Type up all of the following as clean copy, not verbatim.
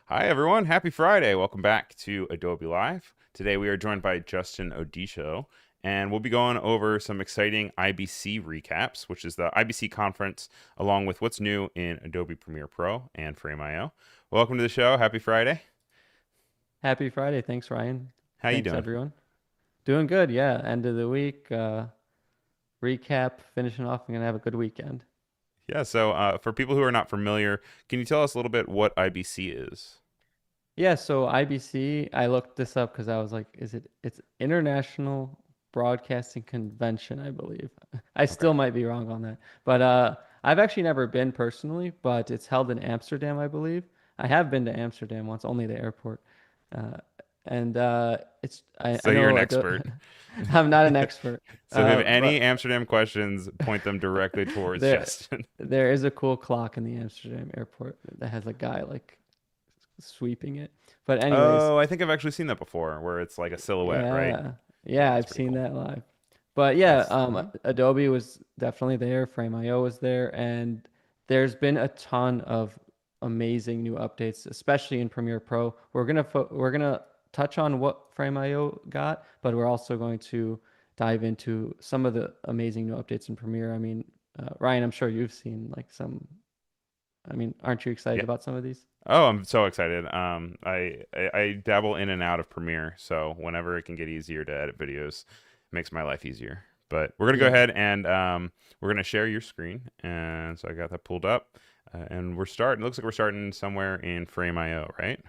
Hi, everyone. Happy Friday. Welcome back to Adobe Live. Today we are joined by Justin Odisho, and we'll be going over some exciting IBC recaps, which is the IBC conference, along with what's new in Adobe Premiere Pro and Frame.io. Welcome to the show. Happy Friday. Happy Friday. Thanks, Ryan. How you Thanks, doing? everyone. Doing good. Yeah. End of the week. Recap, finishing off. I'm going to have a good weekend. Yeah, so for people who are not familiar, can you tell us a little bit what IBC is? Yeah. So IBC, I looked this up because I was like, it's International Broadcasting Convention, I believe. I Okay. still might be wrong on that. But I've actually never been personally, but it's held in Amsterdam, I believe. I have been to Amsterdam once, only the airport. Uh, and I So you're an know expert. I'm not an expert, So if you have any but Amsterdam questions, point them directly towards there Justin. there is a cool clock in the Amsterdam airport that has a guy like sweeping it. But anyways, Oh, I think I've actually seen that before, where it's like a silhouette, right? yeah. Yeah, Yeah, that's I've pretty seen cool. that live. But yeah, That's mhm. Adobe was definitely there, Frame.io was there, and there's been a ton of amazing new updates, especially in Premiere Pro. We're gonna touch on what Frame.io got, but we're also going to dive into some of the amazing new updates in Premiere. I mean, Ryan, I'm sure you've seen like some. I mean, aren't you excited Yeah. about some of these? Oh, I'm so excited. I dabble in and out of Premiere, so whenever it can get easier to edit videos, it makes my life easier. But we're gonna go Yeah. ahead and we're gonna share your screen, and so I got that pulled up, and we're starting. It looks like we're starting somewhere in Frame.io, right?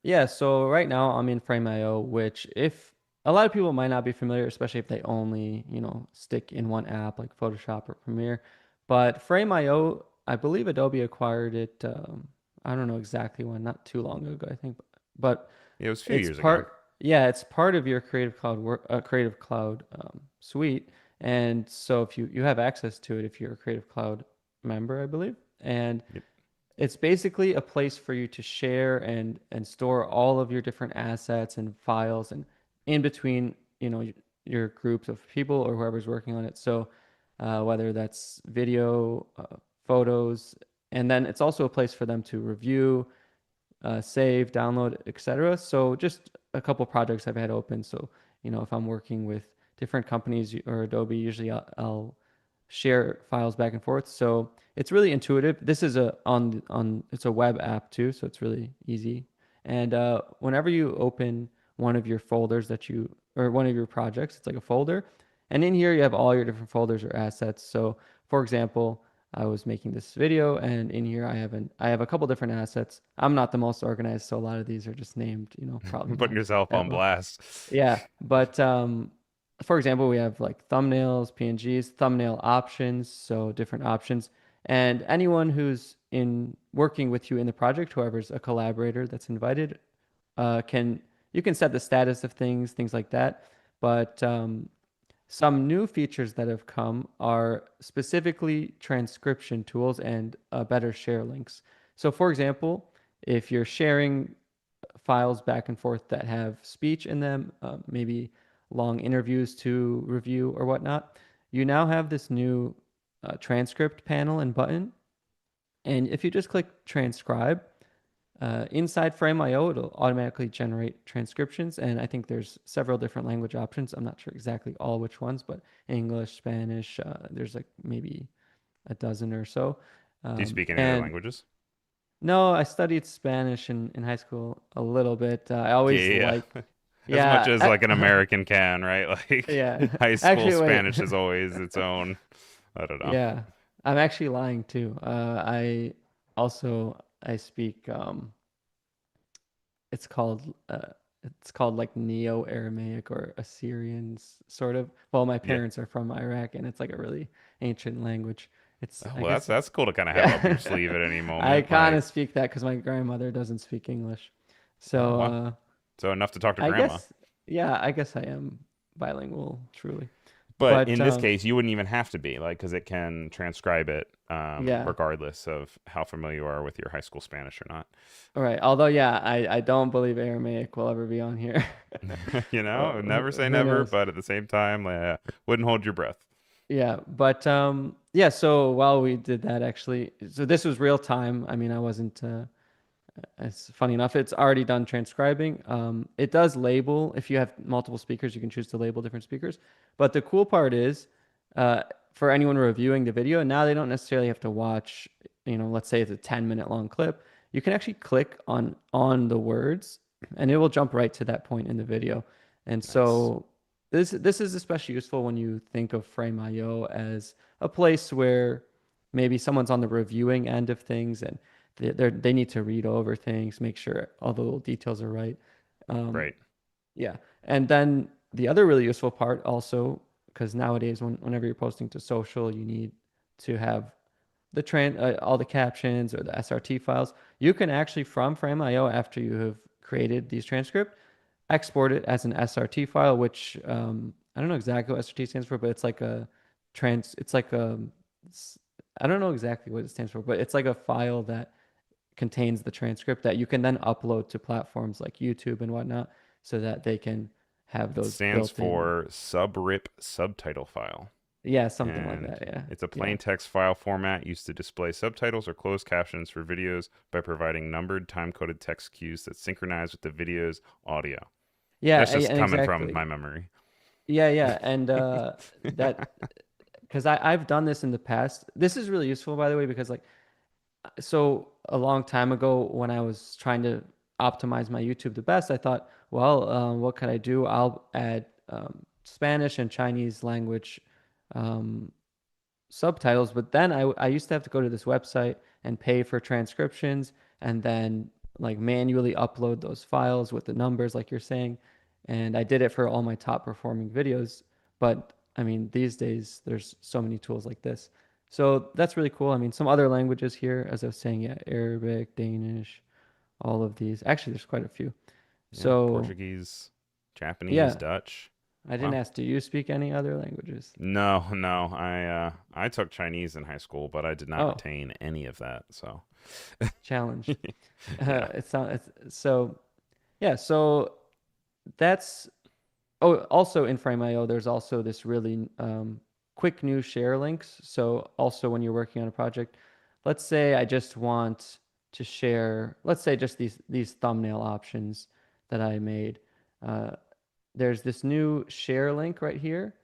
Yeah, so right now I'm in Frame.io, which if a lot of people might not be familiar, especially if they only, stick in one app like Photoshop or Premiere. But Frame.io, I believe Adobe acquired it, I don't know exactly when, not too long ago, I think. But Yeah, it was a few it's years ago. yeah, it's part of your Creative Cloud suite. And so if you have access to it, if you're a Creative Cloud member, I believe. And Yep. it's basically a place for you to share and store all of your different assets and files and in between, your groups of people or whoever's working on it. So whether that's video, photos, and then it's also a place for them to review, save, download, etc. So just a couple projects I've had open. So, if I'm working with different companies or Adobe, usually I'll share files back and forth. So it's really intuitive. This is it's a web app too, so it's really easy. And whenever you open one of your folders or one of your projects, it's like a folder, and in here you have all your different folders or assets. So for example, I was making this video, and in here I have a couple different assets. I'm not the most organized, so a lot of these are just named, probably Putting not yourself that on well. blast. Yeah, but for example, we have like thumbnails, PNGs, thumbnail options, so different options. And anyone who's in working with you in the project, whoever's a collaborator that's invited, can you can set the status of things like that. But some new features that have come are specifically transcription tools and better share links. So, for example, if you're sharing files back and forth that have speech in them, maybe long interviews to review or whatnot, you now have this new transcript panel and button. And if you just click transcribe, inside Frame.io, it'll automatically generate transcriptions. And I think there's several different language options. I'm not sure exactly all which ones, but English, Spanish, there's like maybe a dozen or so. Do you speak any other And languages? no, I studied Spanish in high school a little bit. I always Yeah, like, as much yeah, as like an American can, right? Like yeah. high school Actually, wait. Spanish is always its own. I don't know. Yeah, I'm actually lying too. I speak it's called like Neo-Aramaic or Assyrian sort of. Well, my Yeah. parents are from Iraq, and it's like a really ancient language. It's Oh, I well, guess that's cool to kind of have up your yeah. sleeve at any I moment. kind Like, of speak that because my grandmother doesn't speak English. oh So wow, so enough to talk to I grandma. guess yeah, I guess I am bilingual truly. But But in this case, you wouldn't even have to be like because it can transcribe it, yeah. regardless of how familiar you are with your high school Spanish or not. All right. Although, yeah, I don't believe Aramaic will ever be on here. You know, Who, never say who never, knows? but at the same time, wouldn't hold your breath. Yeah, but yeah. So while we did that, actually, so this was real time. I mean, I wasn't. It's funny enough, it's already done transcribing. It does label. If you have multiple speakers, you can choose to label different speakers. But the cool part is, uh, for anyone reviewing the video, now they don't necessarily have to watch, let's say it's a 10-minute long clip. You can actually click on the words and it will jump right to that point in the video. And Nice. so this is especially useful when you think of Frame.io as a place where maybe someone's on the reviewing end of things and they need to read over things, make sure all the little details are right. Um, Right. yeah. And then the other really useful part also, because nowadays whenever you're posting to social, you need to have all the captions or the SRT files. You can actually from Frame.io after you have created these transcript, export it as an SRT file, which I don't know exactly what SRT stands for, but it's like it's like I don't know exactly what it stands for, but it's like a file that contains the transcript that you can then upload to platforms like YouTube and whatnot so that they can have It those stands built in. for subrip subtitle file. Yeah, something like And that. Yeah. it's a Yeah. plain text file format used to display subtitles or closed captions for videos by providing numbered time-coded text cues that synchronize with the video's audio. Yeah, That's just and coming from my exactly. memory. Yeah, yeah. And that because I've done this in the past. This is really useful, by the way, because like so a long time ago when I was trying to optimize my YouTube the best, I thought, well, what could I do? I'll add Spanish and Chinese language um, subtitles. But then I used to have to go to this website and pay for transcriptions and then like manually upload those files with the numbers, like you're saying. And I did it for all my top performing videos. But I mean, these days there's so many tools like this. So that's really cool. I mean, some other languages here, as I was saying, yeah, Arabic, Danish, all of these. Actually, there's quite a few. Yeah, So Portuguese, Japanese, yeah, Dutch. I didn't Wow. ask, do you speak any other languages? No, no. I took Chinese in high school, but I did not Oh, retain any of that. So challenge. yeah. It's not, it's, so yeah, so that's, oh, also in Frame.io, there's also this really quick new share links. So also when you're working on a project, let's say I just want to share, let's say just these thumbnail options that I made. Uh, there's this new share link right here,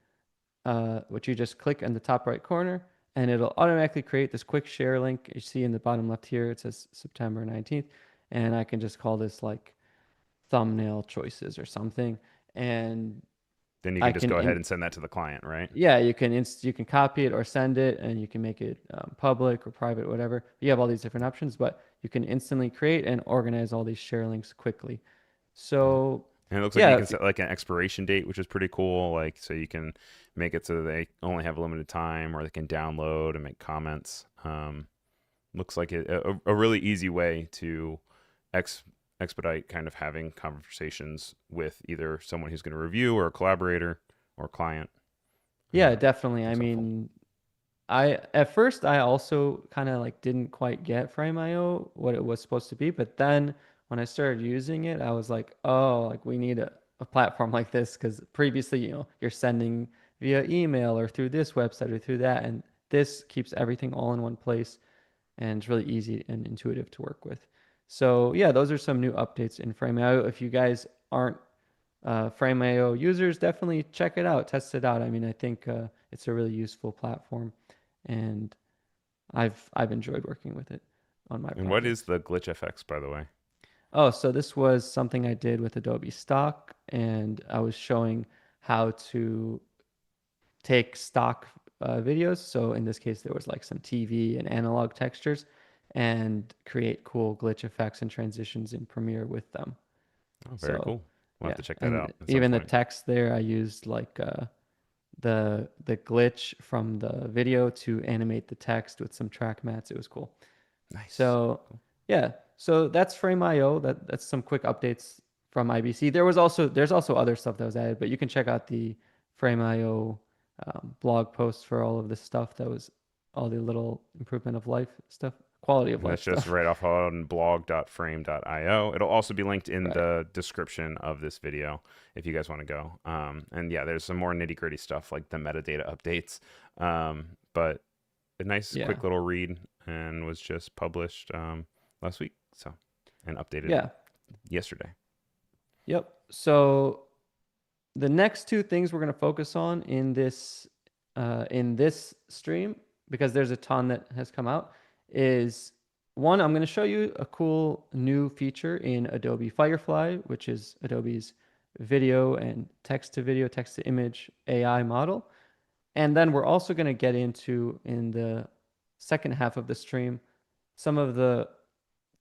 which you just click in the top right corner, and it'll automatically create this quick share link. You see in the bottom left here, it says September 19th, and I can just call this like thumbnail choices or something. And Then you I can just can go ahead in and send that to the client, right? yeah, you can copy it or send it, and you can make it public or private, whatever. You have all these different options, but you can instantly create and organize all these share links quickly. Yeah. So And it looks like yeah, you can set like an expiration date, which is pretty cool. Like, so you can make it so they only have a limited time, or they can download and make comments. Looks like a really easy way to ex, expedite kind of having conversations with either someone who's going to review or a collaborator or client. yeah, definitely. I Looks helpful. mean, I at first I also kind of like didn't quite get Frame.io what it was supposed to be, but then when I started using it, I was like, oh, like we need a platform like this because previously, you're sending via email or through this website or through that, and this keeps everything all in one place and it's really easy and intuitive to work with. So yeah, those are some new updates in Frame.io. If you guys aren't Frame.io users, definitely check it out, test it out. I mean, I think it's a really useful platform, and I've enjoyed working with it on my And what is projects. the glitch FX, by the way? Oh, so this was something I did with Adobe Stock, and I was showing how to take stock videos. So in this case, there was like some TV and analog textures, and create cool glitch effects and transitions in Premiere with them. Oh, very So cool. We'll have yeah, to check that and out at some even the point. text there, I used like the glitch from the video to animate the text with some track mats. It was cool. Nice. So Cool. yeah, so that's Frame.io. That's some quick updates from IBC. There's also other stuff that was added, but you can check out the Frame.io blog post for all of this stuff. That was all the little improvement of life stuff, quality of And life that's just stuff. right off on blog.frame.io. It'll also be linked in Right. the description of this video if you guys want to go. And yeah, there's some more nitty gritty stuff like the metadata updates. But a nice Yeah. quick little read and was just published last week. So and updated Yeah. yesterday. Yep. So the next two things we're going to focus on in this stream, because there's a ton that has come out, is one, I'm going to show you a cool new feature in Adobe Firefly, which is Adobe's video and text to video, text to image AI model. And then we're also going to get into, in the second half of the stream, some of the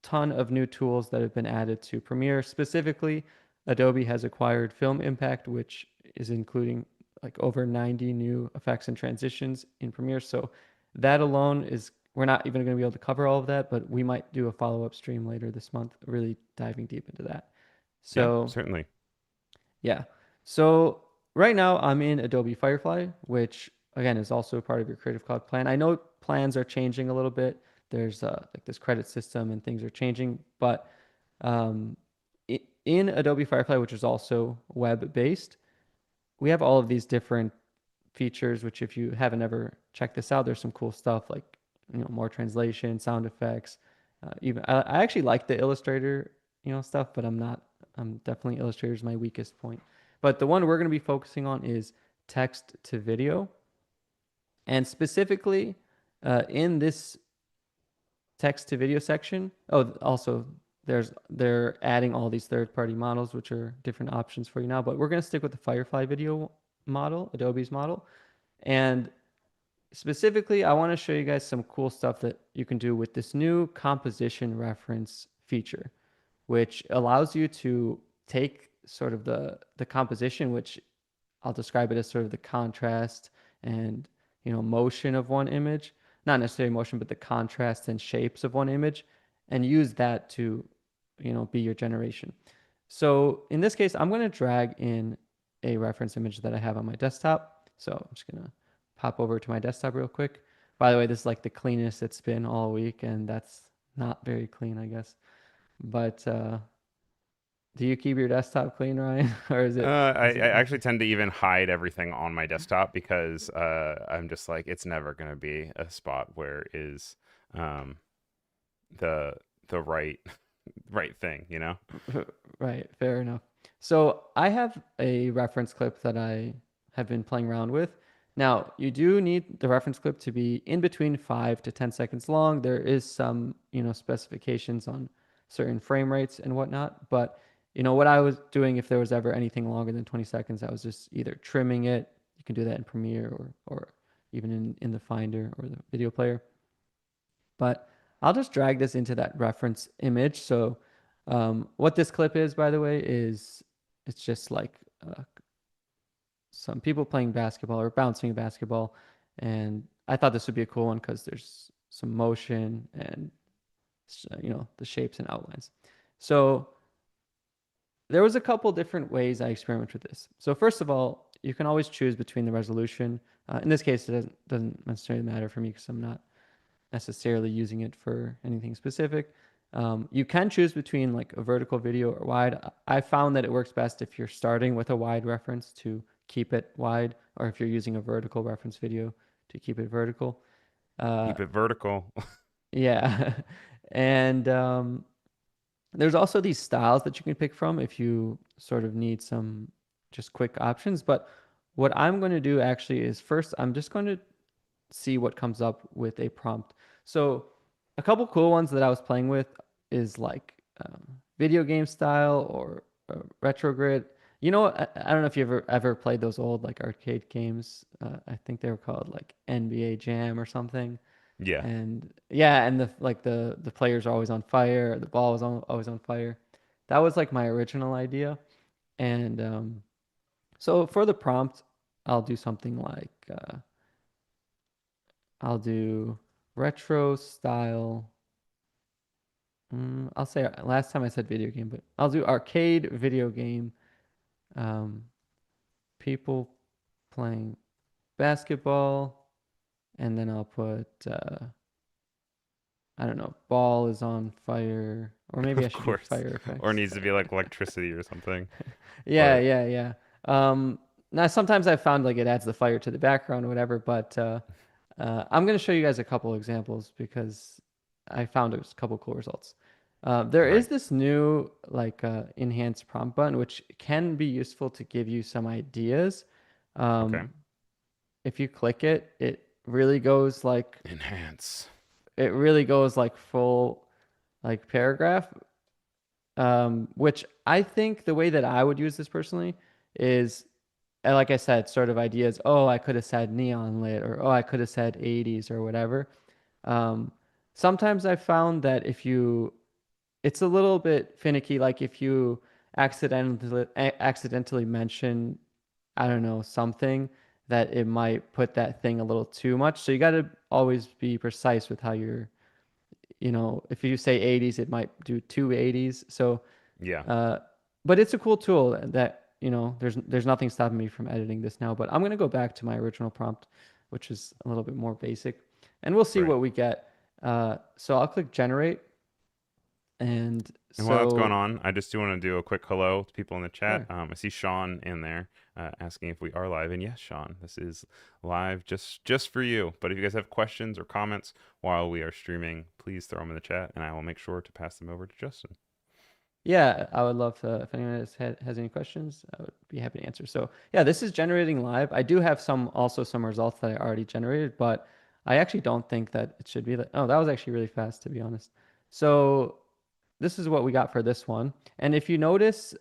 ton of new tools that have been added to Premiere. Specifically, Adobe has acquired Film Impact, which is including like over 90 new effects and transitions in Premiere. So that alone is, we're not even going to be able to cover all of that, but we might do a follow-up stream later this month, really diving deep into that. Yeah, So certainly. yeah. So right now I'm in Adobe Firefly, which again is also part of your Creative Cloud plan. I know plans are changing a little bit. There's like this credit system and things are changing, but um, in Adobe Firefly, which is also web-based, we have all of these different features, which if you haven't ever checked this out, there's some cool stuff like, more translation, sound effects. Even I actually like the Illustrator, stuff, but I'm definitely Illustrator is my weakest point. But the one we're going to be focusing on is text to video. And specifically in this text to video section, oh, also they're adding all these third-party models, which are different options for you now, but we're going to stick with the Firefly video model, Adobe's model. And specifically, I want to show you guys some cool stuff that you can do with this new composition reference feature, which allows you to take sort of the composition, which I'll describe it as sort of the contrast and, motion of one image, not necessarily motion, but the contrast and shapes of one image, and use that to, be your generation. So in this case, I'm going to drag in a reference image that I have on my desktop. So I'm just going to pop over to my desktop real quick. By the way, this is like the cleanest it's been all week, and that's not very clean, I guess. But do you keep your desktop clean, Ryan, or is it I actually tend to even hide everything on my desktop because I'm just like it's never gonna be a spot where is um, the right right thing, you know? right? Fair enough. So I have a reference clip that I have been playing around with. Now, you do need the reference clip to be in between 5 to 10 seconds long. There is some, specifications on certain frame rates and whatnot, but what I was doing, if there was ever anything longer than 20 seconds, I was just either trimming it. You can do that in Premiere or even in the Finder or the video player. But I'll just drag this into that reference image. So what this clip is, by the way, is it's just like some people playing basketball or bouncing a basketball. And I thought this would be a cool one because there's some motion and, the shapes and outlines. So there was a couple different ways I experimented with this. So first of all, you can always choose between the resolution. In this case, it doesn't necessarily matter for me because I'm not necessarily using it for anything specific. You can choose between like a vertical video or wide. I found that it works best if you're starting with a wide reference to keep it wide, or if you're using a vertical reference video to keep it vertical. Keep it vertical. Yeah. And there's also these styles that you can pick from if you sort of need some just quick options. But what I'm going to do actually is first, I'm just going to see what comes up with a prompt. So a couple cool ones that I was playing with is like video game style or retrograde. I don't know if you ever played those old like arcade games. I think they were called like NBA Jam or something. Yeah. And yeah, and the players are always on fire. The ball is always on fire. That was like my original idea. And so for the prompt, I'll do something like I'll do retro style. I'll say last time I said video game, but I'll do arcade video game. Um, People playing basketball, and then I'll put I don't know, ball is on fire, or maybe I Of should do course. fire Or effects. needs to be like electricity or something. Yeah, But yeah, yeah. Now sometimes I've found like it adds the fire to the background or whatever, but I'm gonna show you guys a couple examples because I found a couple cool results. There Right. is this new like enhanced prompt button, which can be useful to give you some ideas. Okay. Um, if you click it, really goes like Enhance. it really goes like full like paragraph. Which I think the way that I would use this personally is, like I said, sort of ideas. Oh, I could have said neon lit, or oh, I could have said 80s or whatever. Um, Sometimes I found that it's a little bit finicky. Like if you accidentally mention, I don't know, something that it might put that thing a little too much. So you got to always be precise with how if you say 80s, it might do 280s. So, Yeah. uh, but it's a cool tool that, there's nothing stopping me from editing this now, but I'm going to go back to my original prompt, which is a little bit more basic, and we'll see Right. what we get. So I'll click generate. And And while that's going so, on, I just do want to do a quick hello to people in the chat. sure. I see Sean in there asking if we are live, and yes, Sean, this is live just for you. But if you guys have questions or comments while we are streaming, please throw them in the chat, and I will make sure to pass them over to Justin. Yeah, I would love to, if anyone has any questions, I would be happy to answer. So yeah, this is generating live. I do have some results that I already generated, but I actually don't think that it should be that. Oh, that was actually really fast, to be honest. So this is what we got for this one. And if you notice,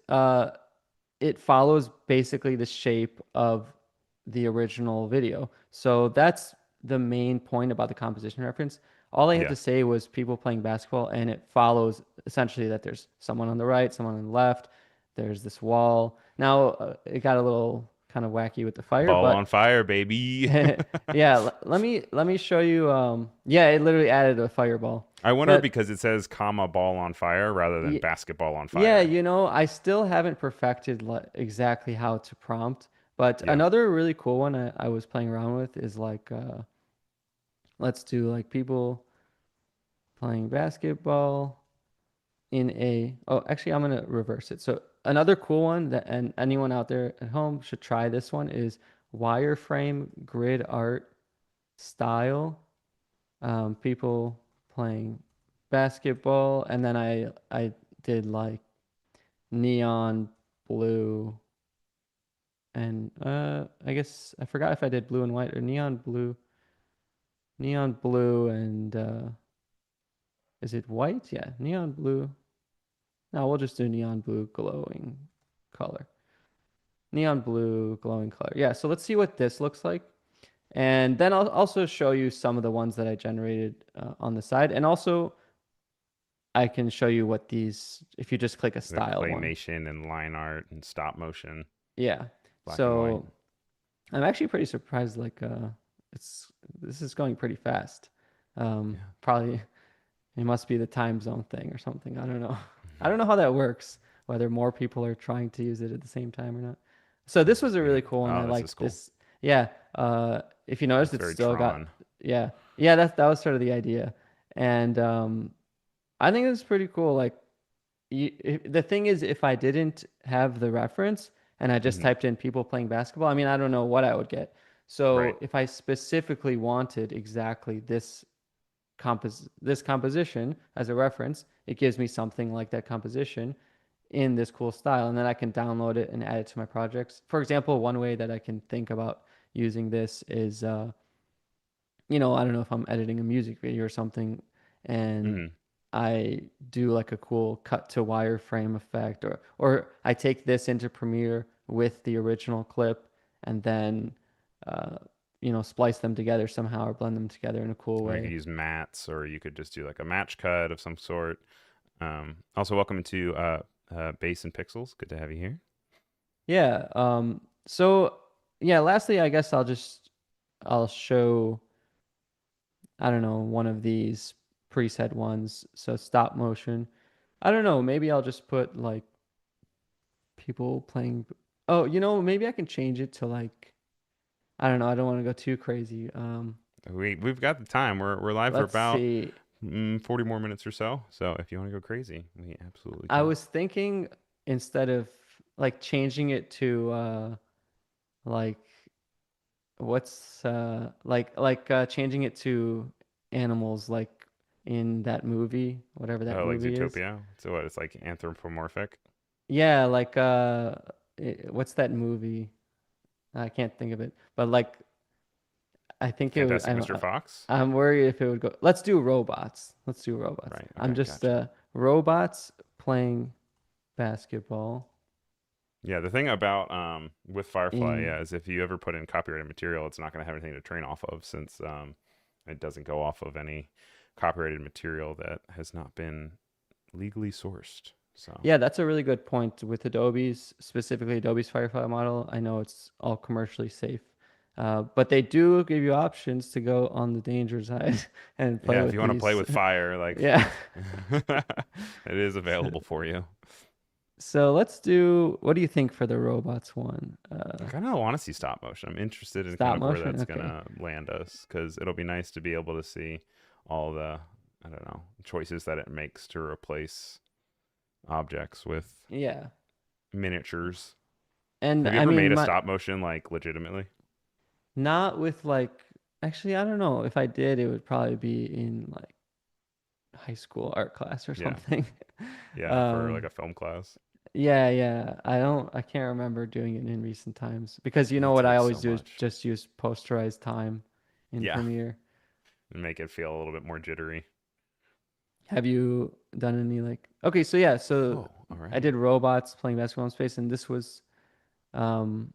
it follows basically the shape of the original video. So that's the main point about the composition reference. All I had Yeah. to say was people playing basketball, and it follows essentially that there's someone on the right, someone on the left, there's this wall. Now, it got a little kind of wacky with the fire, Ball on but fire, baby. yeah, let me show you. Yeah, it literally added a fireball. I wonder But because it says comma ball on fire rather than y- basketball on yeah, fire. I still haven't perfected exactly how to prompt. But Yeah. another really cool one I was playing around with is like, let's do like people playing basketball oh, actually, I'm gonna reverse it. So another cool one that, and anyone out there at home should try this one, is wireframe grid art style. People playing basketball, and then I did like neon blue, and I guess I forgot if I did blue and white or neon blue, and is it white? Yeah, neon blue. No, we'll just do neon blue glowing color. Neon blue glowing color. Yeah, so let's see what this looks like. And then I'll also show you some of the ones that I generated on the side. And also, I can show you what these, if you just click a The style one. claymation and line art and stop motion, Yeah. black and white. So I'm actually pretty surprised. Like, it's this is going pretty fast. Yeah. Probably it must be the time zone thing or something. I don't know. I don't know how that works, whether more people are trying to use it at the same time or not. So this was a Yeah. really cool one. I Oh, this is liked cool. this. Yeah. If you notice, Looks it's very still got, Tron. yeah. Yeah, that was sort of the idea. And I think it's pretty cool. Like, the thing is, if I didn't have the reference and I just Hmm. typed in people playing basketball, I mean, I don't know what I would get. Right. So if I specifically wanted exactly this composition as a reference, it gives me something like that composition in this cool style, and then I can download it and add it to my projects. For example, one way that I can think about using this is, I don't know, if I'm editing a music video or something, and Hmm. I do like a cool cut to wireframe effect, or I take this into Premiere with the original clip, and then uh, splice them together somehow or blend them together in a cool Or you could way. use mats, or you could just do like a match cut of some sort. Also, welcome to Base and Pixels. Good to have you here. Yeah. So yeah, lastly, I guess I'll show, I don't know, one of these preset ones. So stop motion. I don't know, maybe I'll just put like people playing. Oh, maybe I can change it to like, I don't know, I don't want to go too crazy. We've got the time. We're live for Let's about see. 40 more minutes or so. So if you want to go crazy, we absolutely I can. was thinking, instead of like changing it to like what's changing it to animals, like in that movie, whatever that Oh, like movie is. Zootopia. So what? It's like anthropomorphic. Yeah, like what's that movie? I can't think of it, but like I think it was. Fantastic Mr. Fox. I'm worried if it would go. Let's do robots. Let's do robots. Right. I'm Okay. just Gotcha. robots playing basketball Yeah. The thing about with Firefly, in. yeah, is if you ever put in copyrighted material, it's not going to have anything to train off of since it doesn't go off of any copyrighted material that has not been legally sourced. So Yeah, that's a really good point with Adobe's, specifically Adobe's Firefly model. I know it's all commercially safe, but they do give you options to go on the danger side and play yeah, if with you want to play these. with fire, like Yeah. it is available for you. So let's do, what do you think for the robots one? I kind of want to see stop motion. I'm interested in kind Stop of where motion? that's Okay. gonna land us because it'll be nice to be able to see all the I don't know choices that it makes to replace objects with Yeah. miniatures. And Have you I ever mean, made a my stop motion like legitimately? not with like, actually, I don't know. If I did, it would probably be in like high school art class or Yeah, something. yeah, for like Um, a film class. Yeah, yeah. I can't remember doing it in recent times because you know It what I takes always so do is much. just use posterized time in Yeah, Premiere. and make it feel a little bit more jittery. Have you done any like, okay, so yeah, so Oh, all I right. did robots playing basketball in space, and um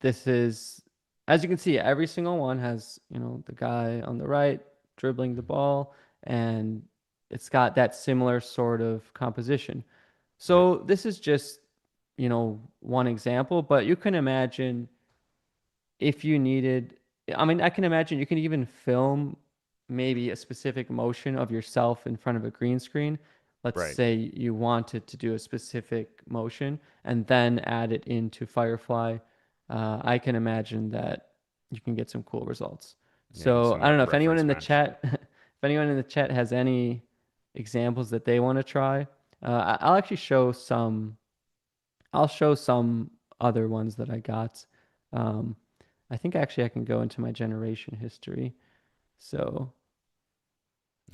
this is, as you can see, every single one has, the guy on the right dribbling the ball, and it's got that similar sort of composition. Yep. So this is just, one example, but you can imagine if you needed, I mean, I can imagine you can even film maybe a specific motion of yourself in front of a green screen. Let's Right. say you wanted to do a specific motion and then add it into Firefly. I can imagine that you can get some cool results. Yeah, So some I don't like know if anyone reference in the match. chat, if anyone in the chat has any examples that they want to try, I'll actually show some. I'll show some other ones that I got. Um, I think actually I can go into my generation history. So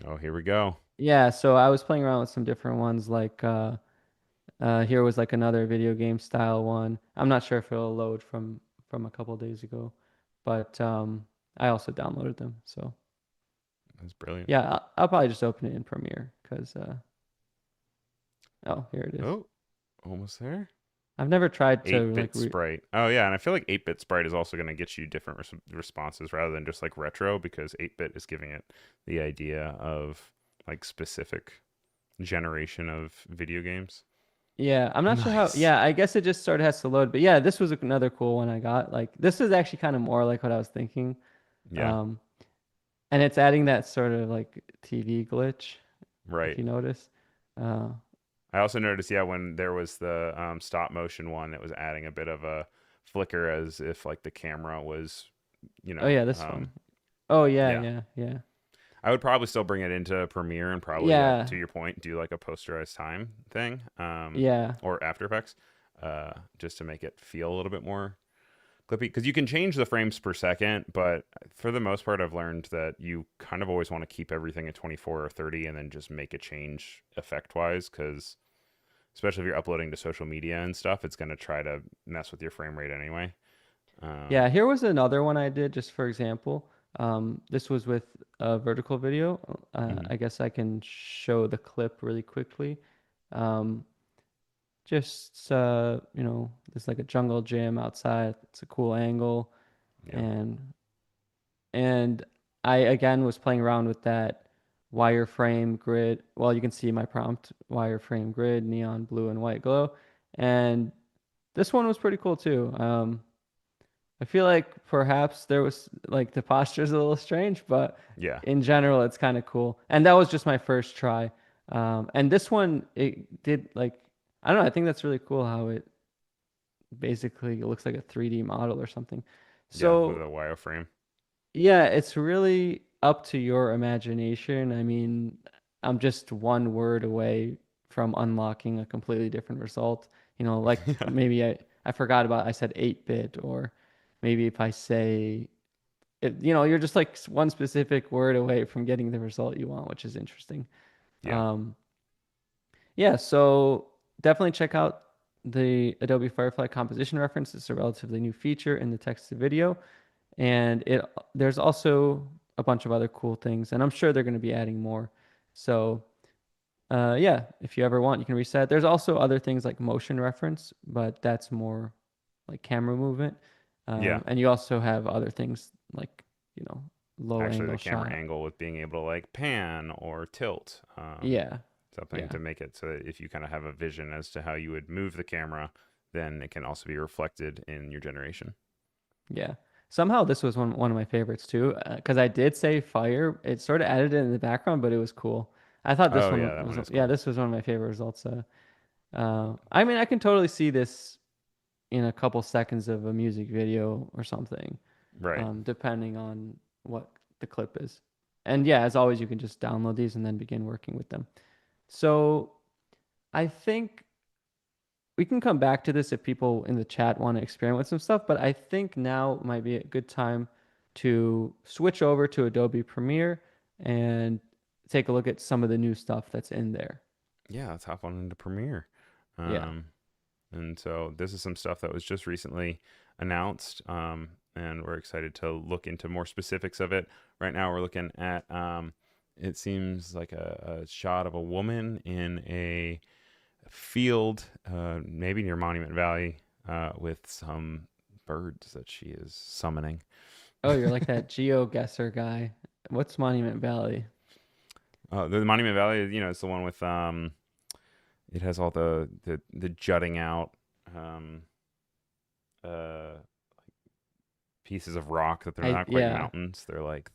Oh, here we go. yeah, so I was playing around with some different ones. Like here was like another video game style one. I'm not sure if it'll load from a couple days ago, but I also downloaded them. So That's brilliant. yeah, I'll probably just open it in Premiere because oh, here it is. Oh, almost there. I've never tried to like 8-bit sprite. Oh yeah, and I feel like 8-bit sprite is also going to get you different responses rather than just like retro because 8-bit is giving it the idea of like specific generation of video games. Yeah, I'm not sure how. Nice. Yeah, I guess it just sort of has to load. But yeah, this was another cool one I got. Like this is actually kind of more like what I was thinking. Yeah, Um, and it's adding that sort of like TV glitch, if right. you notice. Uh, I also noticed, yeah, when there was the stop motion one, it was adding a bit of a flicker as if like the camera was, you oh know, yeah, this one. Oh yeah, yeah. yeah, yeah, I would probably still bring it into Premiere and probably, to yeah, your point, do like a posterized time thing, yeah, or After Effects, just to make it feel a little bit more clippy. Because you can change the frames per second, but for the most part, I've learned that you kind of always want to keep everything at 24 or 30, and then just make a change effect wise. Because especially if you're uploading to social media and stuff, it's going to try to mess with your frame rate anyway. yeah. Um, Here was another one I did just for example. This was with a vertical video. mhm. I guess I can show the clip really quickly. Um, Just there's like a jungle gym outside. It's a cool angle, Yeah, and and I again was playing around with that wireframe grid. Well, you can see my prompt: wireframe grid, neon blue and white glow, and this one was pretty cool too. I feel like perhaps there was like the posture's a little strange, but yeah, in general, it's kind of cool. And that was just my first try. And this one, it did like, I don't know, I think that's really cool how it basically looks like a 3D model or something. yeah, with a So, wireframe. yeah, it's really up to your imagination. I mean, I'm just one word away from unlocking a completely different result. Like Yeah, maybe I forgot about I said 8-bit, or maybe if I say you're just like one specific word away from getting the result you want, which is interesting. Yeah. Um, yeah, so definitely check out the Adobe Firefly composition reference. It's a relatively new feature in the text to video, and it there's also a bunch of other cool things, and I'm sure they're going to be adding more. So, yeah, if you ever want, you can reset. There's also other things like motion reference, but that's more like camera movement. Yeah. And you also have other things like, you know, low Actually, angle the camera shot. angle with being able to like pan or tilt, Yeah, something yeah, to make it so that if you kind of have a vision as to how you would move the camera, then it can also be reflected in your generation. yeah. Somehow this was one of my favorites too, because I did say fire. It sort of added it in the background, but it was cool. I thought this Oh one yeah, that was, one is yeah, cool. this was one of my favorite results. I mean, I can totally see this in a couple seconds of a music video or something, Right. depending on what the clip is. And yeah, as always, you can just download these and then begin working with them. So I think we can come back to this if people in the chat want to experiment with some stuff, but I think now might be a good time to switch over to Adobe Premiere and take a look at some of the new stuff that's in there. Yeah, let's hop on into Premiere. Yeah. Um, and so this is some stuff that was just recently announced, and we're excited to look into more specifics of it. Right now, we're looking at it seems like a shot of a woman in a field, maybe near Monument Valley, with some birds that she is summoning. Oh, you're like that GeoGuessr guy. What's Monument Valley? The Monument Valley, it's the one with it has all the jutting out um, uh, pieces of rock that they're not quite Yeah, mountains. They're like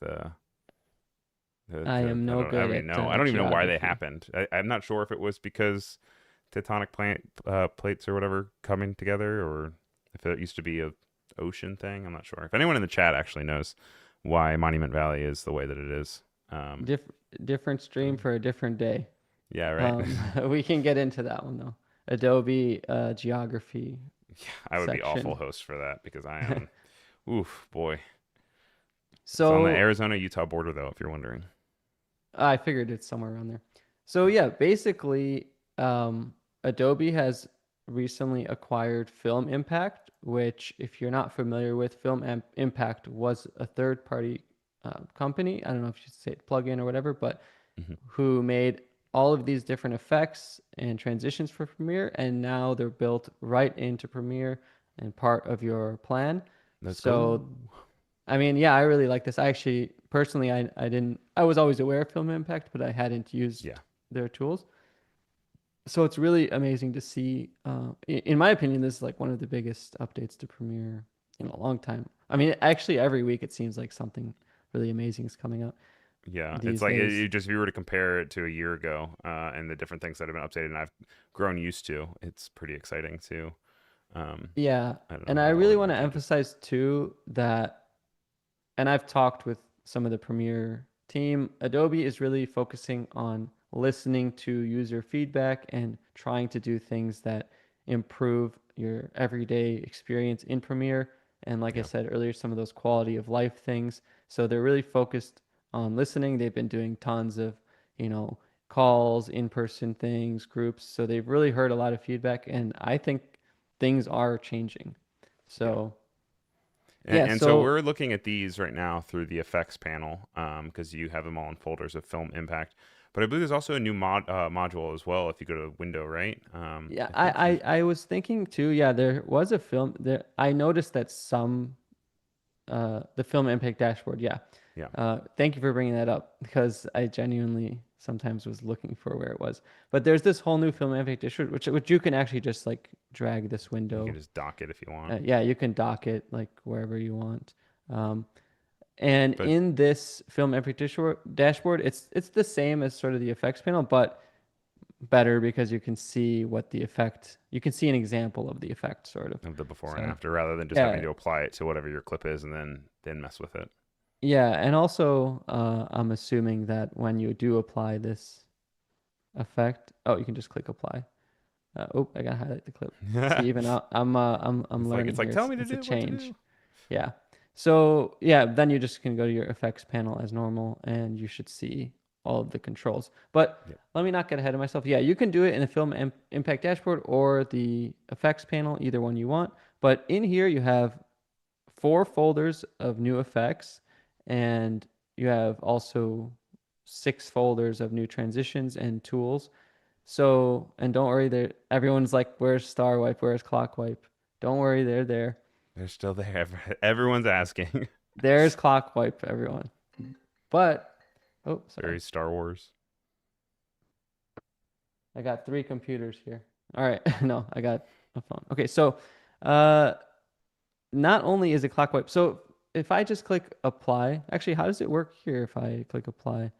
I am I no don't good even at know. I don't even know why they geography. happened. I'm not sure if it was because tectonic plates or whatever coming together, or if it used to be a ocean thing. I'm not sure. If anyone in the chat actually knows why Monument Valley is the way that it is, Diff different stream for a different day. yeah, right. We can get into that one though. Adobe geography Yeah, I would be awful section. host for that because I am. Oof, boy. It's on the So Arizona Utah border, though, if you're wondering. I figured it's somewhere around there. So yeah, basically, Adobe has recently acquired Film Impact, which, if you're not familiar with, Impact was a third-party company. I don't know if you should say it plugin or whatever, but Hmm. who made all of these different effects and transitions for Premiere, and now they're built right into Premiere and part of your plan. Let's go. So I mean, yeah, I really like this. I actually, personally, I didn't, I was always aware of Film Impact, but I hadn't used Yeah, their tools. So it's really amazing to see. In my opinion, this is like one of the biggest updates to Premiere in a long time. I mean, actually, every week it seems like something really amazing is coming out yeah. It's these like days. just if you were to compare it to a year ago, and the different things that have been updated, and I've grown used to, it's pretty exciting too. Yeah. I don't And know I how all really the want new to changes. emphasize too that, and I've talked with some of the Premiere team, Adobe is really focusing on listening to user feedback and trying to do things that improve your everyday experience in Premiere. And like I Yeah, said earlier, some of those quality of life things. So they're really focused on listening. They've been doing tons of, you know, calls, in-person things, groups. So they've really heard a lot of feedback, and I think things are changing. yeah. So And, yeah, and so so we're looking at these right now through the effects panel, because you have them all in folders of Film Impact. But I believe there's also a new module as well if you go to Window, right? yeah, I think you. I was thinking too. Yeah, there was a film there. I noticed that some the film impact dashboard. Yeah, Yeah, thank you for bringing that up because I genuinely sometimes was looking for where it was. But there's this whole new film impact dashboard, which you can actually just like drag this you can window. just dock it if you want. Yeah, you can dock it like wherever you want. Um, and But in this film impact dashboard, it's the same as sort of the effects panel, but better because you can see what the effect, you can see an example of the effect sort of. of the before and So after, rather than just having yeah, to apply it to whatever your clip is and then mess with it. yeah, and also I'm assuming that when you do apply this effect, oh, you can just click apply. Oh, I gotta highlight the clip. See, even I'm It's learning like here. tell me to It's a do what to change. do. Yeah. So yeah, then you just can go to your effects panel as normal and you should see all of the controls. But Yep. let me not get ahead of myself. Yeah, you can do it in the impact dashboard or the effects panel, either one you want. But in here you have 4 folders of new effects, and you have also 6 folders of new transitions and tools. So, and don't worry, there everyone's like, where's star wipe? Where's clock wipe? Don't worry, they're there. They're still there. Everyone's asking. There's clock wipe, everyone. But, oh, sorry. Very Star Wars. I got 3 computers here. All right. No, I got a phone. Okay, so uh not only is it clock wipe, so if I just click apply, actually, how does it work here if I click apply?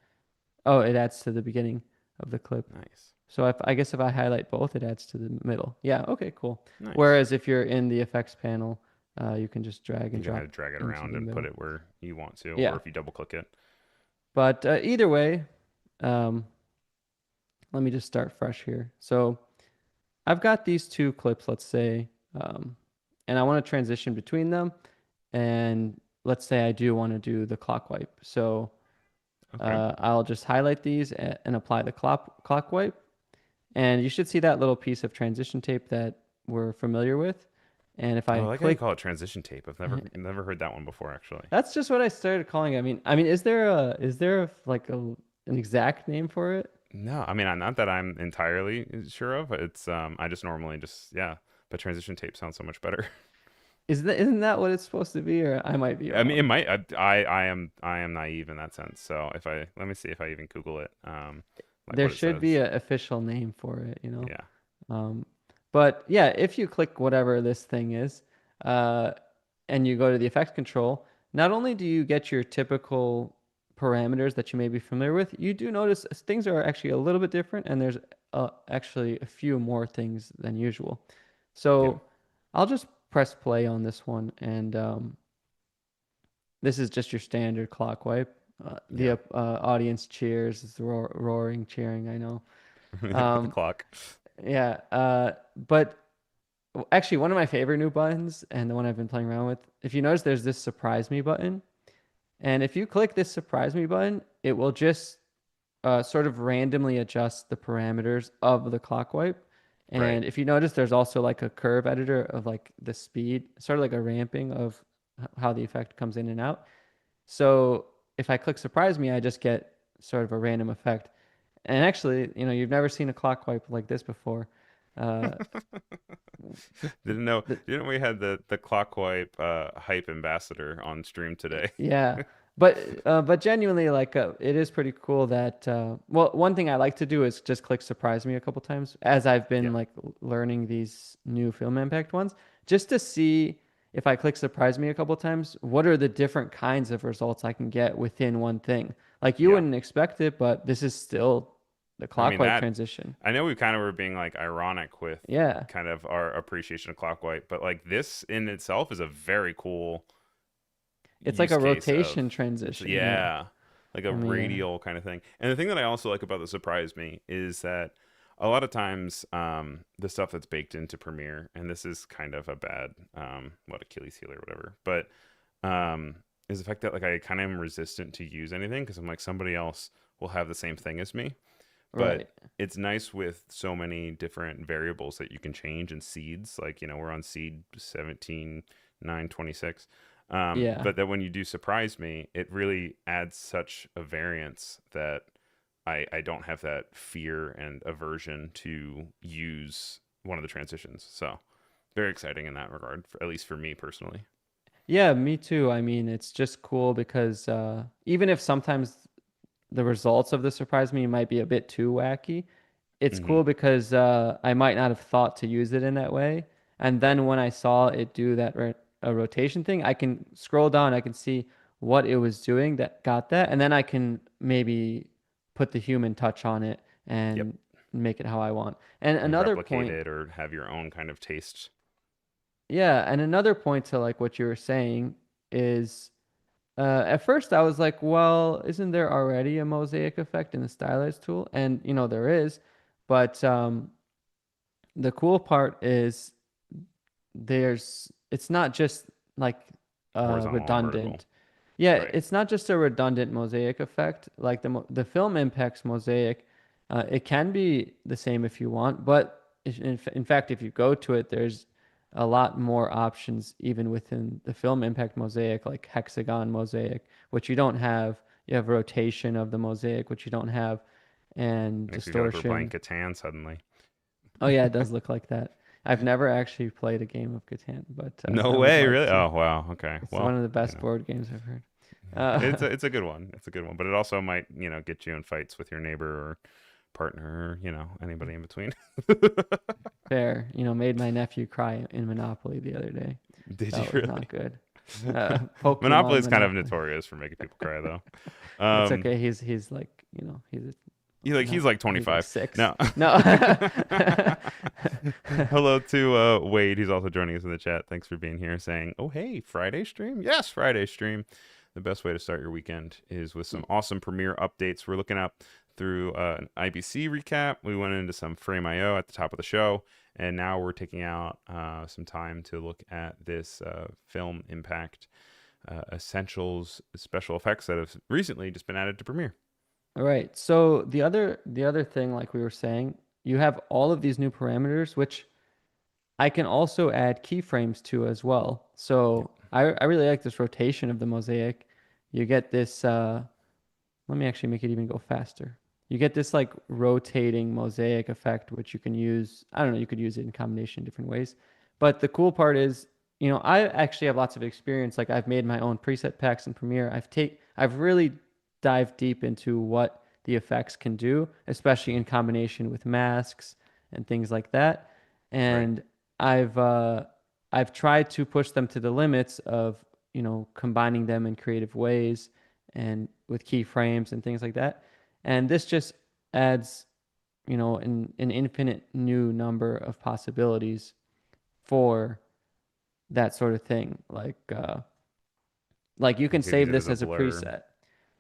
Oh, it adds to the beginning of the clip. Nice. So if I guess if I highlight both, it adds to the middle. Yeah, okay, cool. Nice. Whereas if you're in the effects panel, you can just drag You and can kind drop of drag it into around the and put middle. it where you want to, or Yeah, if you double click it. but either way, um, let me just start fresh here. So I've got these 2 clips, let's say, um, and I want to transition between them. And let's say I do want to do the clock wipe. So Okay. I'll just highlight these and apply the clock wipe. And you should see that little piece of transition tape that we're familiar with. And if Oh, I I like how you click, call it transition tape. I've never heard that one before, actually. that's just what I started calling it. I mean, is there like an exact name for it? No, I mean, not that I'm entirely sure of. It's I just normally just yeah, but transition tape sounds so much better. Isn't that what it's supposed to be? Or I might be I mean, it wrong. might. I am naive in that sense. So if I let me see if I even Google it, like There what it should be says. an official name for it, you know? Yeah. Um, but yeah, if you click whatever this thing is, uh, and you go to the effects control, not only do you get your typical parameters that you may be familiar with, you do notice things are actually a little bit different, and there's actually a few more things than usual. Yep. So I'll just press play on this one, and this is just your standard clock wipe. The Yeah. audience cheers, it's roaring, cheering, I know. With the Um, clock. yeah, but actually, one of my favorite new buttons and the one I've been playing around with, if you notice, there's this surprise me button. And if you click this surprise me button, it will just sort of randomly adjust the parameters of the clock wipe. Right. And if you notice, there's also like a curve editor of like the speed, sort of like a ramping of how the effect comes in and out. So if I click surprise me, I just get sort of a random effect. And actually, you've never seen a clock wipe like this before. Uh, Didn't know. the, Didn't we had the clock wipe hype ambassador on stream today? Yeah, but genuinely, like it is pretty cool that well, one thing I like to do is just click surprise me a couple times as I've Yeah. been like learning these new film impact ones, just to see if I click surprise me a couple times, what are the different kinds of results I can get within one thing. Like you Yeah. wouldn't expect it, but this is still the I mean clockwise that transition. I know we kind of were being like ironic with Yeah, kind of our appreciation of clock wipe, but like this in itself is a very cool it's like use a case of rotation transition. Yeah, yeah, like a I mean, radial kind of thing. And the thing that I also like about the surprise me is that a lot of times the stuff that's baked into Premiere, and this is kind of a bad what Achilles heel or whatever, but is the fact that like I kind of am resistant to use anything because I'm like somebody else will have the same thing as me. But right. it's nice with so many different variables that you can change and seeds. Like, we're on seed 17,926. Yeah. But that when you do surprise me, it really adds such a variance that I don't have that fear and aversion to use one of the transitions. So very exciting in that regard, at least for me personally. Yeah, me too. I mean, it's just cool because even if sometimes the results of the surprise me might be a bit too wacky, it's Hmm. cool because I might not have thought to use it in that way. And Right. then when I saw it do that a rotation thing, I can scroll down, I can see what it was doing that got that, and then I can maybe put the human touch on it Yep. and make it how I want. And And another replicate point, it or have your own kind of taste. yeah, and another point to like what you were saying is at first I was like, well, isn't there already a mosaic effect in the stylize tool? And there is, but the cool part is it's not just like Horizontal and vertical. redundant. Yeah, Right. it's not just a redundant mosaic effect. Like the film impacts mosaic, it can be the same if you want, but in fact, if you go to it, there's a lot more options even within the film impact mosaic, like hexagon mosaic, which you don't have. You have rotation of the mosaic, which you don't have, and Makes me feel like we're playing distortion. Catan suddenly. Oh yeah, it does look like that. I've never actually played a game of Catan, but No I would way, like really? to. Oh, wow. Okay. It's Well, one of the you best know, board games I've heard. it's a good one. It's a good one, but it also might, get you in fights with your neighbor or partner, or, anybody in between. Fair, made my nephew cry in Monopoly the other day. Did you That was not really? good. Monopoly Pokemon is kind of Monopoly. notorious for making people cry, though. It's Um, okay. He's like, he's not. like He's like 25. six. No. No. Hello to Wade. He's also joining us in the chat. Thanks for being here. Saying, "Oh hey, Friday stream? Yes, Friday stream. The best way to start your weekend is with some awesome Premiere updates. We're looking up through an IBC recap. We went into some Frame.io at the top of the show, and now we're taking out some time to look at this film impact essentials special effects that have recently just been added to Premiere. All right. So the other thing, like we were saying, you have all of these new parameters, which I can also add keyframes to as well. Yep. So I really like this rotation of the mosaic. You get this, let me actually make it even go faster. You get this like rotating mosaic effect, which you can use, I don't know, you could use it in combination in different ways. But the cool part is, I actually have lots of experience. Like I've made my own preset packs in Premiere. I've really dived deep into what the effects can do, especially in combination with masks and things like that. Right. And I've uh, I've tried to push them to the limits of, combining them in creative ways and with keyframes and things like that. And this just adds, an infinite new number of possibilities for that sort of thing. Like you You can could use save it as this a as a blur, preset.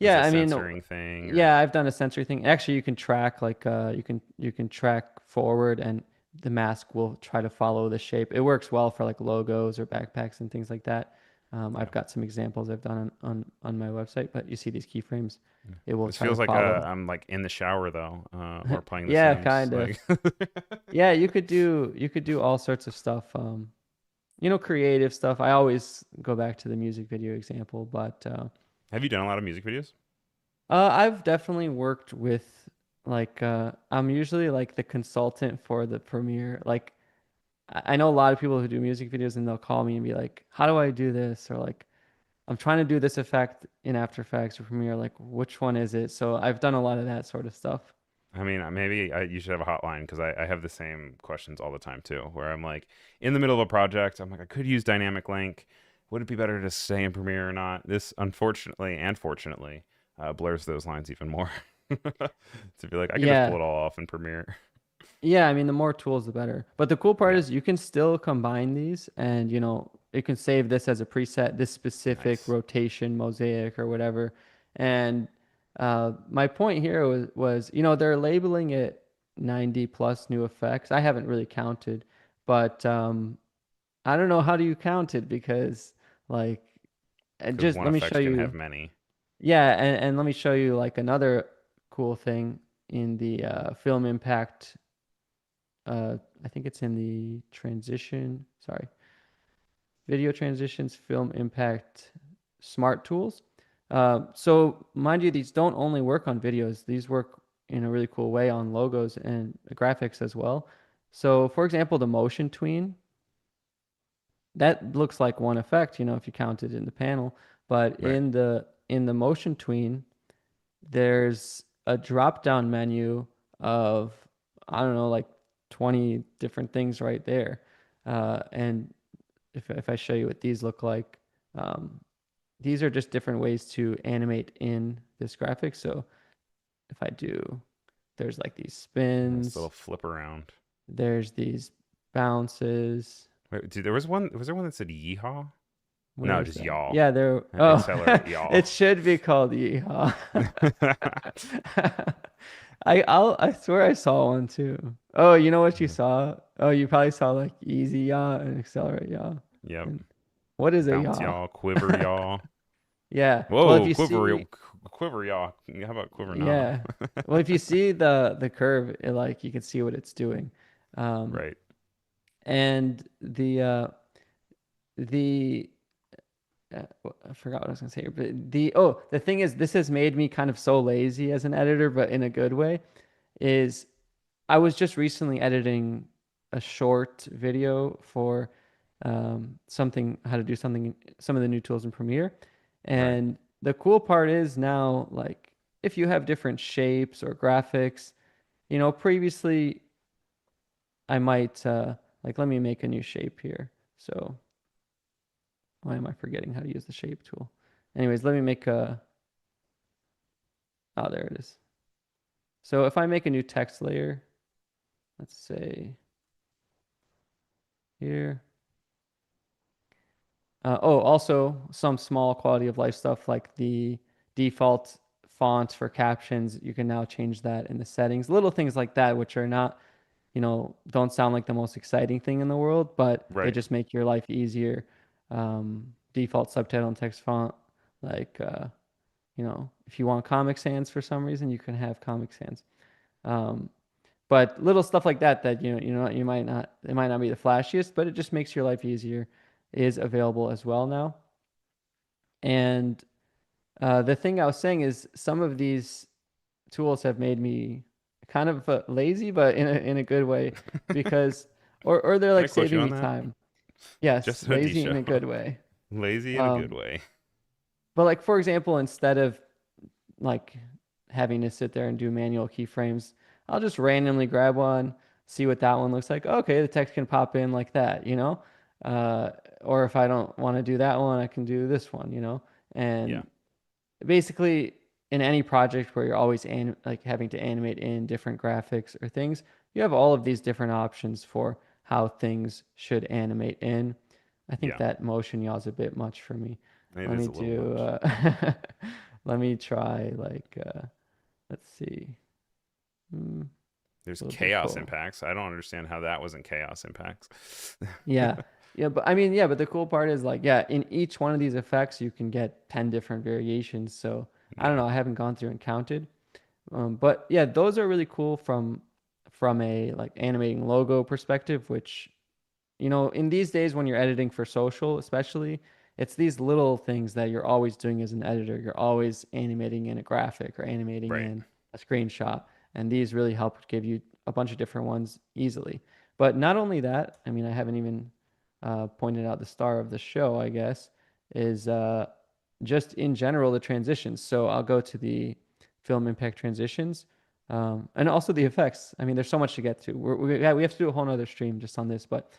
as a Yeah, I mean, censoring thing, yeah, or I've done a sensory thing. Actually, you can track like you can track forward and the mask will try to follow the shape. It works well for like logos or backpacks and things like that. yeah. I've got some examples I've done on my website, but you see these keyframes, it will This try to feels like follow. I'm like in the shower though, or playing The Yeah, Sims. kind of. Like, Yeah, you could do all sorts of stuff. Creative stuff. I always go back to the music video example, but have you done a lot of music videos? I've definitely worked with I'm usually like the consultant for the Premiere. Like I know a lot of people who do music videos and they'll call me and be like, "How do I do this?" Or like, "I'm trying to do this effect in After Effects or Premiere. Like, which one is it?" So I've done a lot of that sort of stuff. I mean, you should have a hotline because I have the same questions all the time too, where I'm like in the middle of a project, I'm like, I could use dynamic link. Would it be better to stay in Premiere or not? This, unfortunately and fortunately, blurs those lines even more. To be like, I can just pull Yeah. it all off in Premiere. Yeah, I mean, the more tools, the better. But the cool part Yeah, is you can still combine these and, you can save this as a preset, this specific nice. rotation, mosaic, or whatever. And my point here was, they're labeling it 90 plus new effects. I haven't really counted, but I don't know how do you count it because, like, and Because just one let me show effect can have you. many. Yeah, and let me show you like another cool thing in the film impact. I think it's in the transition, sorry, video transitions, film impact, smart tools. So mind you, these don't only work on videos. These work in a really cool way on logos and graphics as well. So for example, the motion tween, that looks like one effect, if you count it in the panel. But Right. in the motion tween, there's a drop down menu of, I don't know, like 20 different things right there. And if I show you what these look like, um, these are just different ways to animate in this graphic. So if I do, there's like these Nice little spins, flip around. there's these bounces. Wait, dude, there was one. Was there one that said yeehaw? Where No, is just that? y'all. Yeah, there. Oh, Accelerate y'all. it should be called Yeehaw. I swear I saw one too. Oh, you know what you saw? Oh, you probably saw like Easy Yaw and Accelerate Yaw. Yep. And What is a Bounce yaw? yaw, quiver yaw. Yeah. Well, if Whoa, you see, quiver yaw. How about quiver nah? yeah. Well, if you see the curve, like you can see what it's doing. Um, Right. and the I forgot what I was gonna say here, but the thing is, this has made me kind of so lazy as an editor, but in a good way. Is I was just recently editing a short video for something, how to do something, some of the new tools in Premiere. Right. And the cool part is now, like, if you have different shapes or graphics, previously I might, like, let me make a new shape here. So why am I forgetting how to use the shape tool? Anyways, let me make oh, there it is. So if I make a new text layer, let's say here. Oh, also some small quality of life stuff like the default font for captions. You can now change that in the settings. Little things like that, which are not, don't sound like the most exciting thing in the world, but they Right. just make your life easier. Default subtitle and text font, like, if you want Comic Sans for some reason, you can have Comic Sans. Um, but little stuff like that you might not, it might not be the flashiest, but it just makes your life easier, is available as well now. And the thing I was saying is some of these tools have made me kind of lazy, but in a good way, because or they're Can I like quote you saving on me that? time. Yes, Just lazy in Odisho. a good way. Lazy in a good Um, way. but like for example, instead of like having to sit there and do manual keyframes, I'll just randomly grab one, see what that one looks like. Okay, the text can pop in like that. Uh, or if I don't want to do that one, I can do this one. Yeah. And basically in any project where you're always like having to animate in different graphics or things, you have all of these different options for how things should animate in. I think Yeah. that motion yaw is a bit much for me. It Let is me a little do much. let me try like let's see. There's A little bit chaos cool. impacts. I don't understand how that wasn't chaos impacts. Yeah. Yeah, but I mean, yeah, but the cool part is like, yeah, in each one of these effects, you can get 10 different variations. So I don't Yeah. know, I haven't gone through and counted. But yeah, those are really cool from a like animating logo perspective, which in these days when you're editing for social, especially, it's these little things that you're always doing as an editor. You're always animating in a graphic or animating Right. in a screenshot, and these really help give you a bunch of different ones easily. But not only that, I mean, I haven't even pointed out the star of the show, I guess, is just in general the transitions. So I'll go to the film impact transitions. And also the effects. I mean, there's so much to get to. We have to do a whole nother stream just on this, but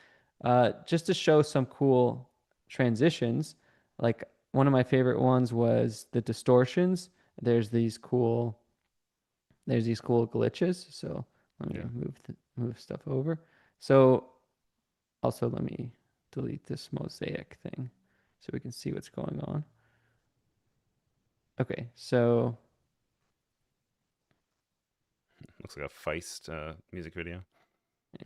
just to show some cool transitions. Like one of my favorite ones was the distortions. There's these cool there's these cool glitches. So let me Yeah. move stuff over. So also let me delete this mosaic thing so we can see what's going on. Okay, so Looks like a Feist music video.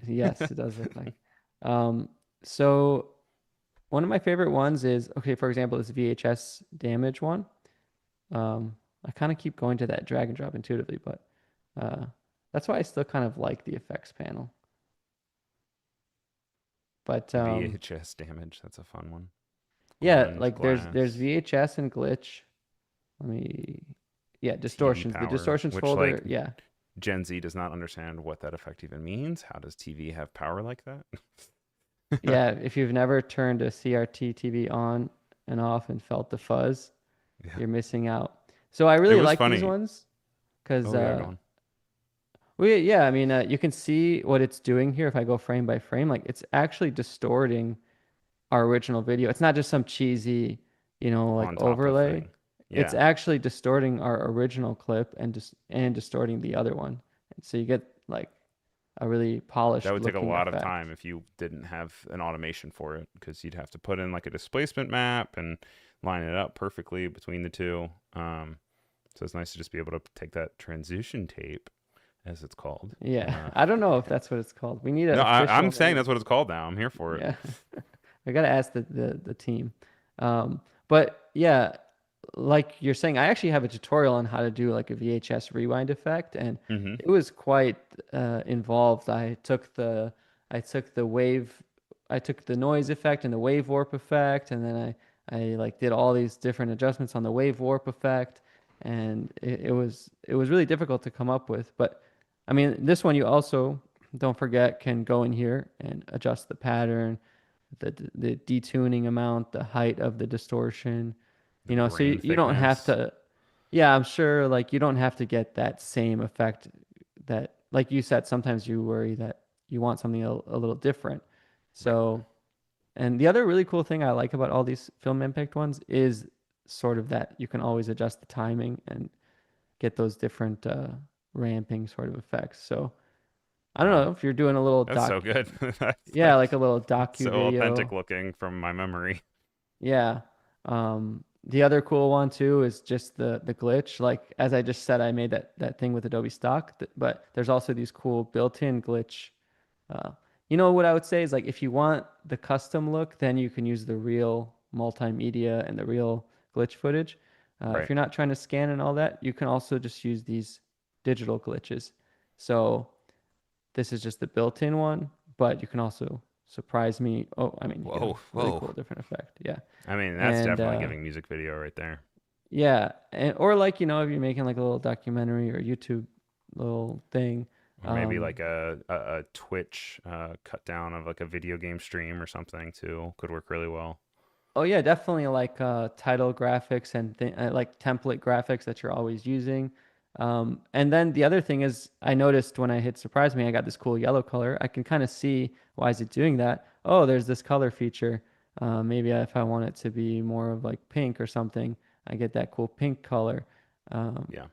yes, it does look like. Um, so one of my favorite ones is, okay, for example, this VHS damage one. I kind of keep going to that drag and drop intuitively, but uh, that's why I still kind of like the effects panel. But VHS damage. That's a fun one. yeah, Grunge like there's glass. VHS and glitch. Let me, yeah, TV distortions. The power, distortions which like folder, yeah, Gen Z does not understand what that effect even means. How does TV have power like that? yeah. If you've never turned a CRT TV on and off and felt the fuzz, Yeah. you're missing out. So I It really was like these funny. ones because Oh yeah, go on. yeah, I mean, you can see what it's doing here if I go frame by frame. Like it's actually distorting our original video. It's not just some cheesy, like On top of overlay. thing. It's Yeah. actually distorting our original clip and distorting the other one. And so you get like a really That polished would take a looking lot of effect. time if you didn't have an automation for it because you'd have to put in like a displacement map and line it up perfectly between the two. So it's nice to just be able to take that transition tape, as it's called. Yeah. Uh, I don't know if that's what it's called. We need an no, I'm official saying name. that's what it's called now. I'm here for it. Yeah. I gotta ask the team. But yeah, like you're saying, I actually have a tutorial on how to do like a VHS rewind effect, and Mm-hmm. it was quite involved. I took the wave, I took the noise effect and the wave warp effect, and then I like did all these different adjustments on the wave warp effect, and it was really difficult to come up with. But I mean, this one you also don't forget can go in here and adjust the pattern, the detuning amount, the height of the distortion, The you know, so grain you don't have thickness. to, yeah, I'm sure like you don't have to get that same effect that, like you said, sometimes you worry that you want something a little different. Right. So, and the other really cool thing I like about all these film impact ones is sort of that you can always adjust the timing and get those different ramping sort of effects. So I don't Wow. know if you're doing a little That's so doc, good. That's yeah, like like a little so docu authentic video. looking from my memory. Yeah. The other cool one too is just the glitch. Like as I just said, I made that thing with Adobe Stock, but there's also these cool built-in glitch. Uh, you know what I would say is like if you want the custom look, then you can use the real multimedia and the real glitch footage. If Right. you're not trying to scan and all that, you can also just use these digital glitches. So this is just the built-in one, but you can also surprise me. Oh, I mean, you get a Whoa, really whoa. cool different effect. Yeah. I mean, that's And definitely giving music video right there. yeah, and or like, you know, if you're making like a little documentary or YouTube little thing. Or maybe Um, like a Twitch cut down of like a video game stream or something too. Could work really well. oh yeah, definitely like title graphics and like template graphics that you're always using. And then the other thing is I noticed when I hit surprise me, I got this cool yellow color. I can kind of see why is it doing that. Oh, there's this color feature. Maybe if I want it to be more of like pink or something, I get that cool pink color. Yeah.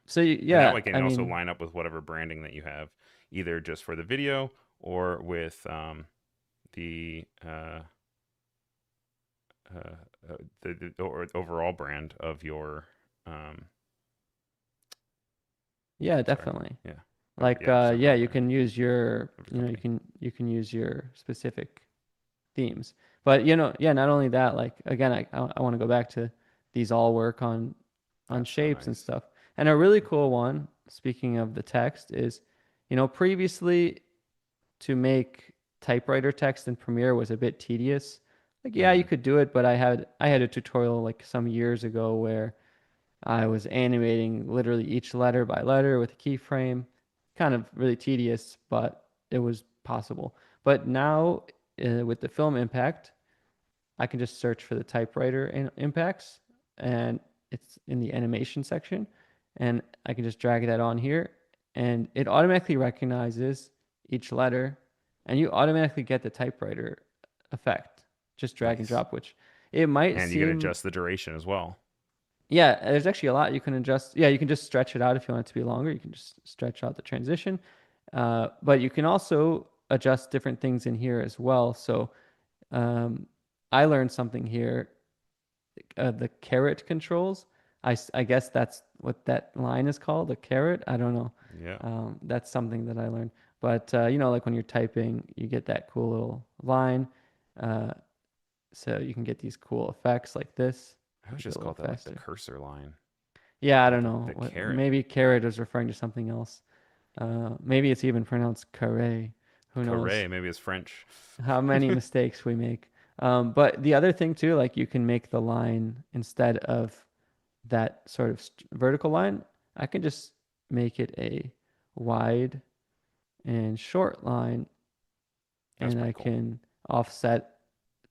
And that Yeah, way can I also mean, line up with whatever branding that you have, either just for the video or with the uh, the or overall brand of your um yeah, sorry, definitely. yeah, Like yeah, just yeah, overall you brand can use your, of your you know, company. you can use your specific themes. But you know, yeah, not only that, like again, I want to go back to these all work on That's so shapes and nice. stuff. And a really cool one, speaking of the text, is, you know, previously to make typewriter text in Premiere was a bit tedious. Like yeah, you Mm-hmm. could do it, but I had a tutorial like some years ago where I was animating literally each letter by letter with a keyframe. Kind of really tedious, but it was possible. But now with the film impact, I can just search for the typewriter impacts and it's in the animation section. And I can just drag that on here and it automatically recognizes each letter and you automatically get the typewriter effect. Just drag and Nice. drop, which it might And you can seem, adjust the duration as well. yeah, there's actually a lot you can adjust. Yeah, you can just stretch it out if you want it to be longer. You can just stretch out the transition. But you can also adjust different things in here as well. So um, I learned something here. The caret controls. I guess that's what that line is called, a caret. I don't know. Yeah. That's something that I learned. But you know, like when you're typing, you get that cool little line. Uh, so you can get these cool effects like this. I always Make it a just little called that like the faster. cursor line. Yeah, I But don't know. the carrot. Maybe caret is referring to something else. Maybe it's even pronounced carré. Who knows? Carré, maybe it's French. How many mistakes we make. But the other thing too, like you can make the line instead of that sort of vertical line, I can just make it a wide and short line, That's and I pretty cool. can offset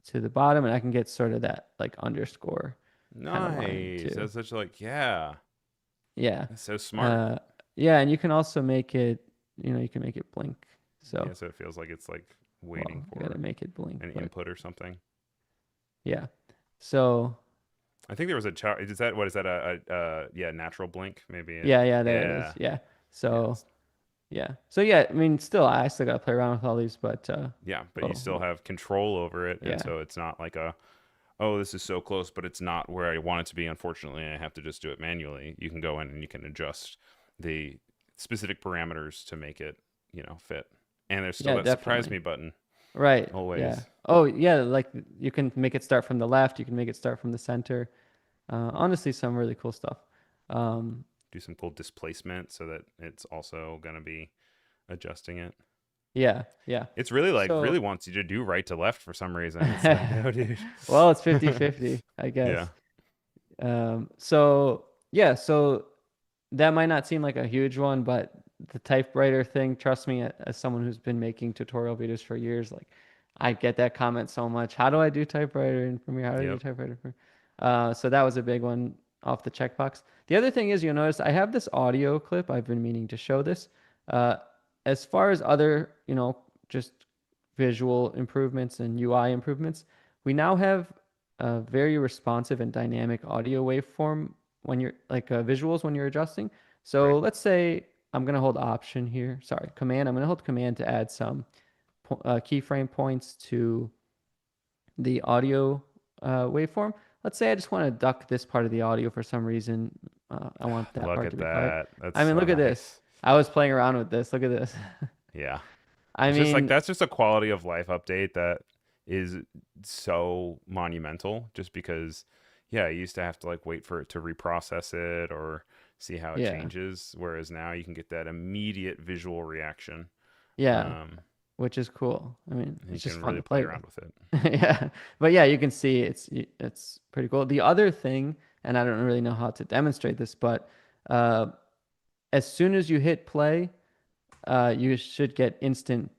to the bottom, and I can get sort of that like underscore kind of line Nice. too. That's such like yeah. Yeah. That's so smart. Uh, yeah, and you can also make it, you know, you can make it blink. So, Yeah, so it feels like it's like waiting well, you gotta for make it blink, an but input or something. yeah. So, I think there was a chart. Is that what is that yeah, natural blink maybe? yeah, there it is. Yeah. Yeah. Yeah. So, yeah. So yeah, I mean, still, I still gotta play around with all these, but Yeah, but you well, still have control over it, and yeah, so it's not like a oh, this is so close, but it's not where I want it to be. Unfortunately, I have to just do it manually. You can go in and you can adjust the specific parameters to make it, fit. And there's still yeah, that surprise definitely. me button. Right. Yeah. always. Oh, yeah. Like you can make it start from the left. You can make it start from the center. Honestly, some really cool stuff. Um, Do some cool displacement so that it's also going to be adjusting it. yeah. Yeah. It's really like So, really wants you to do right to left for some reason. It's like, oh, dude. well, it's 50-50, I Yeah. guess. So yeah, so that might not seem like a huge one, but the typewriter thing, trust me, as someone who's been making tutorial videos for years, like I get that comment so much. How do I do typewriter in Premiere? How do I do Yep. typewriter in Premiere? So that was a big one off the checkbox. The other thing is, you'll notice I have this audio clip. I've been meaning to show this. Uh, as far as other, just visual improvements and UI improvements, we now have a very responsive and dynamic audio waveform when you're like visuals when you're adjusting. Right. So let's say I'm going to hold option here. Sorry, command. I'm going to hold command to add some keyframe points to the audio waveform. Let's say I just want to duck this part of the audio for some reason. I want that Look part to at be quiet. that. That's I mean, so look at this. nice. I was playing around with this. Look at this. Yeah. I It's just like mean, that's just a quality of life update that is so monumental just because yeah, you used to have to like wait for it to reprocess it or see how it yeah, changes, whereas now you can get that immediate visual reaction. yeah, Um, which is cool. I mean, and you it's just can fun really to play play with. around with it. Yeah. But yeah, you can see it's pretty cool. The other thing, and I don't really know how to demonstrate this, but uh, as soon as you hit play, you should get instant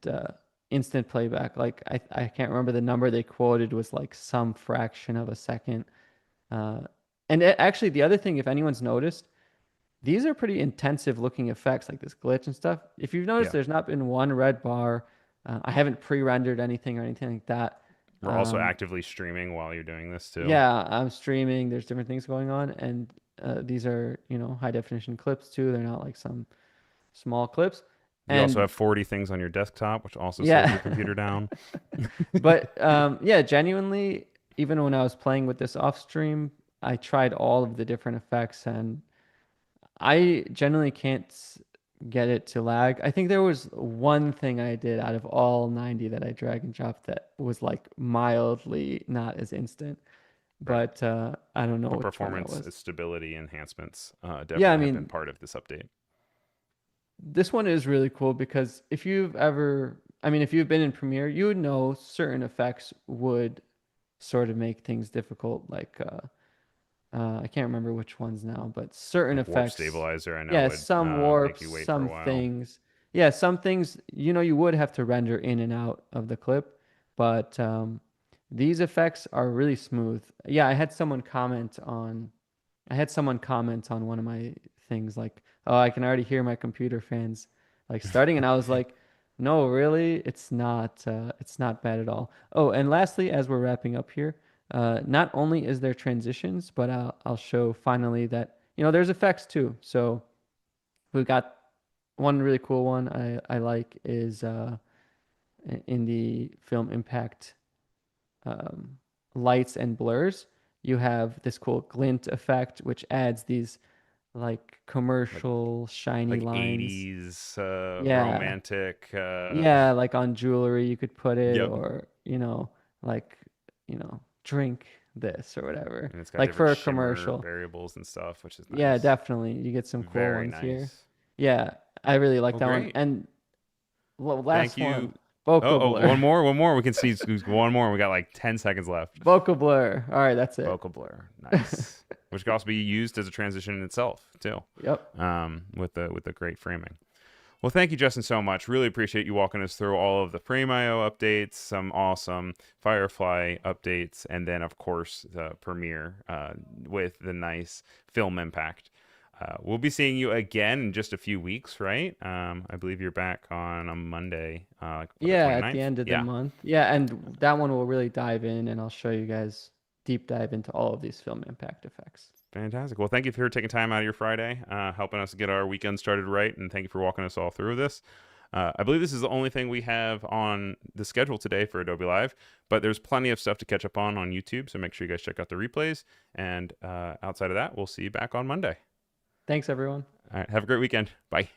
playback. Like I can't remember the number they quoted was like some fraction of a second. Uh, and actually, the other thing, if anyone's noticed, these are pretty intensive looking effects, like this glitch and stuff. If you've noticed, Yeah. there's not been one red bar. I haven't pre-rendered anything or anything like that. We're also Um, actively streaming while you're doing this too. yeah, I'm streaming. There's different things going on, and these are, high definition clips too. They're not like some small clips. You also And have 40 things on your desktop, which also slows yeah, your computer down. but yeah, genuinely, even when I was playing with this off stream, I tried all of the different effects, and I generally can't get it to lag. I think there was one thing I did out of all 90 that I drag and dropped that was like mildly not as instant, Right. but I don't know But which one that performance was. stability enhancements Yeah, I definitely have been mean, part of this update. this one is really cool because if you've ever, I mean, if you've been in Premiere, you would know certain effects would sort of make things difficult. Like, I can't remember which ones now, but certain Like warp effects, stabilizer, I know yeah, would some make warps, you wait for a some while. things, yeah, some things, you would have to render in and out of the clip, but these effects are really smooth. Yeah, I had someone comment on one of my things like, "Oh, I can already hear my computer fans like starting," and I was like, "No, really, it's not bad at all." Oh, and lastly, as we're wrapping up here, not only is there transitions, but I'll show finally that there's effects too. So we've got one really cool one I like is in the film impact um, lights and blurs. You have this cool glint effect, which adds these like Like commercial shiny like lines. 80s Yeah. romantic Yeah, like on jewelry you could put it, yep. or, like, drink this or whatever. And it's got Like different for a shimmer commercial. variables and stuff, which is Yeah, nice. definitely. You get some cool Very ones here. nice. Yeah, I really like Well, that one. great. And well, Thank last you. one, Bokeh Oh, Blur. one more. We can see one more. We got like 10 seconds left. Bokeh Blur. All right, that's it. Vocal blur, nice. Which could also be used as a transition in itself too, Yep. with the great framing. Well, thank you, Justin, so much. Really appreciate you walking us through all of the Frame.io updates, some awesome Firefly updates, and then, of course, the Premiere with the nice film impact. We'll be seeing you again in just a few weeks, right? I believe you're back on a Monday, like the Yeah, at the 29th. end of the Yeah, month. Yeah, and that one will really dive in, and I'll show you guys deep dive into all of these film impact effects. fantastic. Well, thank you for taking time out of your Friday, helping us get our weekend started right, and thank you for walking us all through this. I believe this is the only thing we have on the schedule today for Adobe Live, but there's plenty of stuff to catch up on YouTube, so make sure you guys check out the replays. And outside of that, we'll see you back on Monday. Thanks, everyone. All right, have a great weekend. Bye.